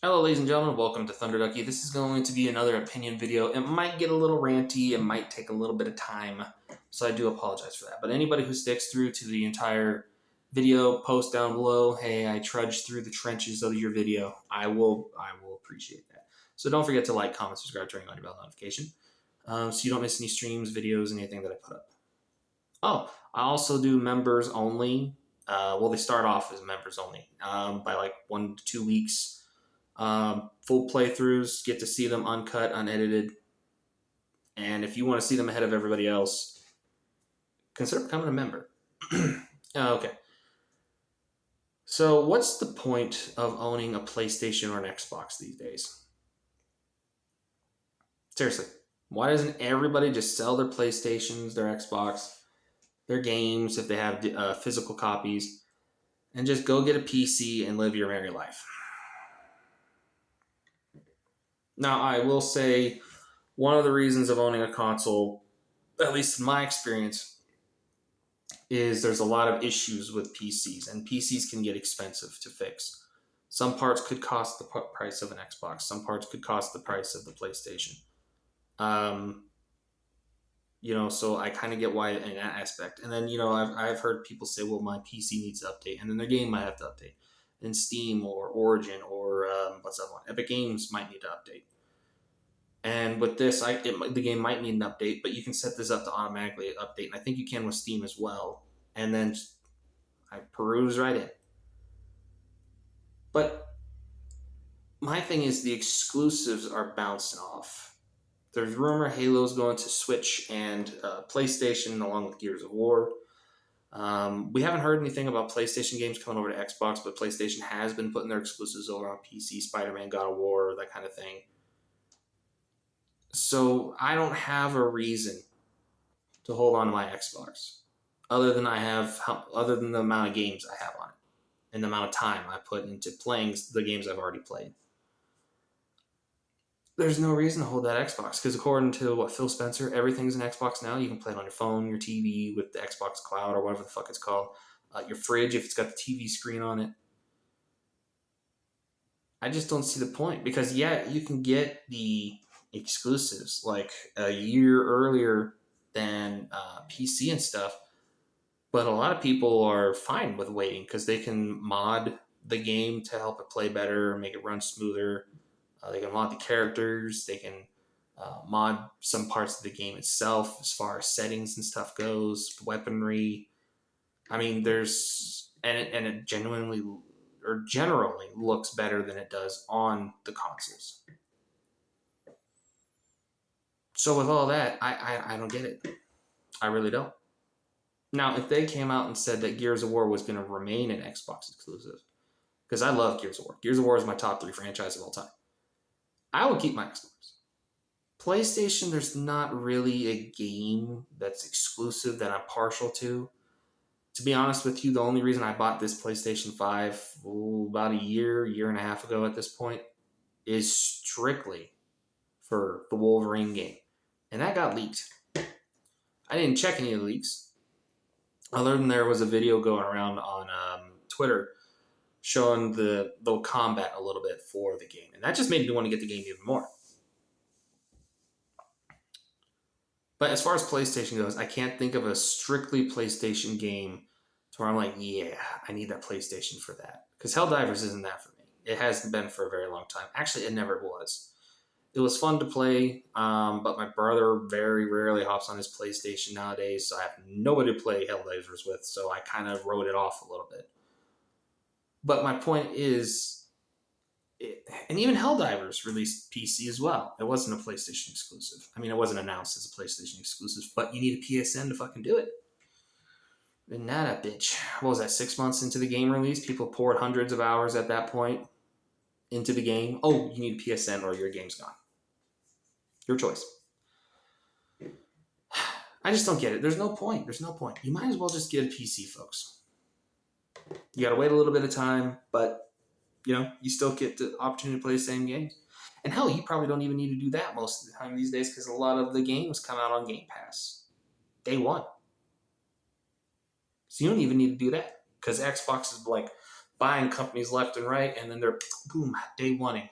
Hello ladies and gentlemen, welcome to Thunder Ducky. This is going to be another opinion video. It might get a little ranty, it might take a little bit of time, so I do apologize for that. But anybody who sticks through to the entire video, post down below, hey, I trudged through the trenches of your video. I will appreciate that. So don't forget to like, comment, subscribe, turn on your bell notification, so you don't miss any streams, videos, anything that I put up. Oh, I also do members only. Well, they start off as members only by like 1 to 2 weeks. Full playthroughs, get to see them uncut, unedited. And if you want to see them ahead of everybody else, consider becoming a member. Okay. So what's the point of owning a PlayStation or an Xbox these days? Seriously, why doesn't everybody just sell their PlayStations, their Xbox, their games, if they have physical copies, and just go get a PC and live your merry life? Now, I will say one of the reasons of owning a console, at least in my experience, is there's a lot of issues with PCs, and PCs can get expensive to fix. Some parts could cost the price of an Xbox. Some parts could cost the price of the PlayStation. So I kind of get why in that aspect. And then, I've heard people say, well, my PC needs to update, and then their game might have to update. And Steam or Origin or what's that one? Epic Games might need to update. And with this, the game might need an update, but you can set this up to automatically update. And I think you can with Steam as well. And then I peruse right in. But my thing is the exclusives are bouncing off. There's rumor Halo's going to Switch and PlayStation along with Gears of War. We haven't heard anything about PlayStation games coming over to Xbox, but PlayStation has been putting their exclusives over on PC, Spider-Man, God of War, that kind of thing. So I don't have a reason to hold on to my Xbox, other than the amount of games I have on it and the amount of time I put into playing the games I've already played. There's no reason to hold that Xbox, because according to Phil Spencer, everything's an Xbox now. You can play it on your phone, your TV with the Xbox Cloud or whatever the fuck it's called, your fridge if it's got the TV screen on it. I just don't see the point, because you can get the exclusives like a year earlier than PC and stuff, but a lot of people are fine with waiting because they can mod the game to help it play better, make it run smoother. They can mod the characters. They can mod some parts of the game itself as far as settings and stuff goes, weaponry. I mean, it generally looks better than it does on the consoles. So with all that, I don't get it. I really don't. Now, if they came out and said that Gears of War was going to remain an Xbox exclusive, because I love Gears of War. Gears of War is my top 3 franchise of all time. I would keep my Xbox. PlayStation, there's not really a game that's exclusive that I'm partial to. To be honest with you, the only reason I bought this PlayStation 5 about a year and a half ago at this point, is strictly for the Wolverine game. And that got leaked. I didn't check any of the leaks, other than there was a video going around on Twitter showing the combat a little bit for the game. And that just made me want to get the game even more. But as far as PlayStation goes, I can't think of a strictly PlayStation game to where I'm like, yeah, I need that PlayStation for that. Because Helldivers isn't that for me. It hasn't been for a very long time. Actually, it never was. It was fun to play, but my brother very rarely hops on his PlayStation nowadays, so I have nobody to play Helldivers with, so I kind of wrote it off a little bit. But my point is, and even Helldivers released PC as well. It wasn't a PlayStation exclusive. I mean, it wasn't announced as a PlayStation exclusive, but you need a PSN to fucking do it. And not a bitch. What was that, 6 months into the game release? People poured hundreds of hours at that point into the game. Oh, you need a PSN or your game's gone. Your choice. I just don't get it. There's no point. You might as well just get a PC, folks. You got to wait a little bit of time, but you still get the opportunity to play the same games. And hell, you probably don't even need to do that most of the time these days, because a lot of the games come out on Game Pass day one. So you don't even need to do that, because Xbox is like buying companies left and right, and then they're boom, day oneing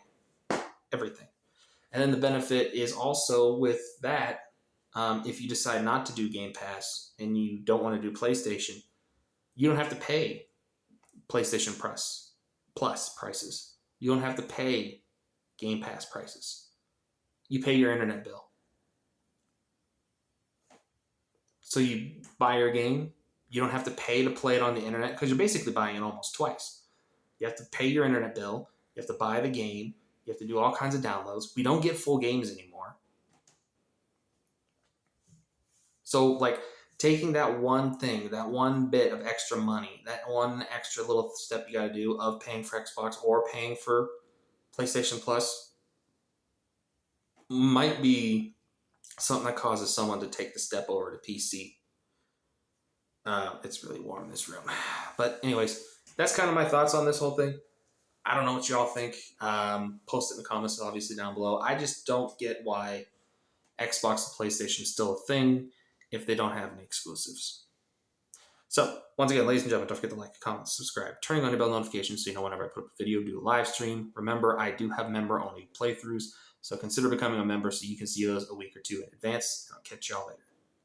everything. And then the benefit is also with that, if you decide not to do Game Pass and you don't want to do PlayStation, you don't have to pay PlayStation Plus prices. You don't have to pay Game Pass prices. You pay your internet bill. So you buy your game, you don't have to pay to play it on the internet because you're basically buying it almost twice. You have to pay your internet bill, you have to buy the game, you have to do all kinds of downloads. We don't get full games anymore. So, like, taking that one thing, that one bit of extra money, that one extra little step you got to do of paying for Xbox or paying for PlayStation Plus might be something that causes someone to take the step over to PC. It's really warm in this room. But, anyways, that's kind of my thoughts on this whole thing. I don't know what y'all think. Post it in the comments, obviously, down below. I just don't get why Xbox and PlayStation is still a thing if they don't have any exclusives. So, once again, ladies and gentlemen, don't forget to like, comment, subscribe, turning on your bell notifications so you know whenever I put up a video, do a live stream. Remember, I do have member-only playthroughs, so consider becoming a member so you can see those a week or two in advance. And I'll catch y'all later.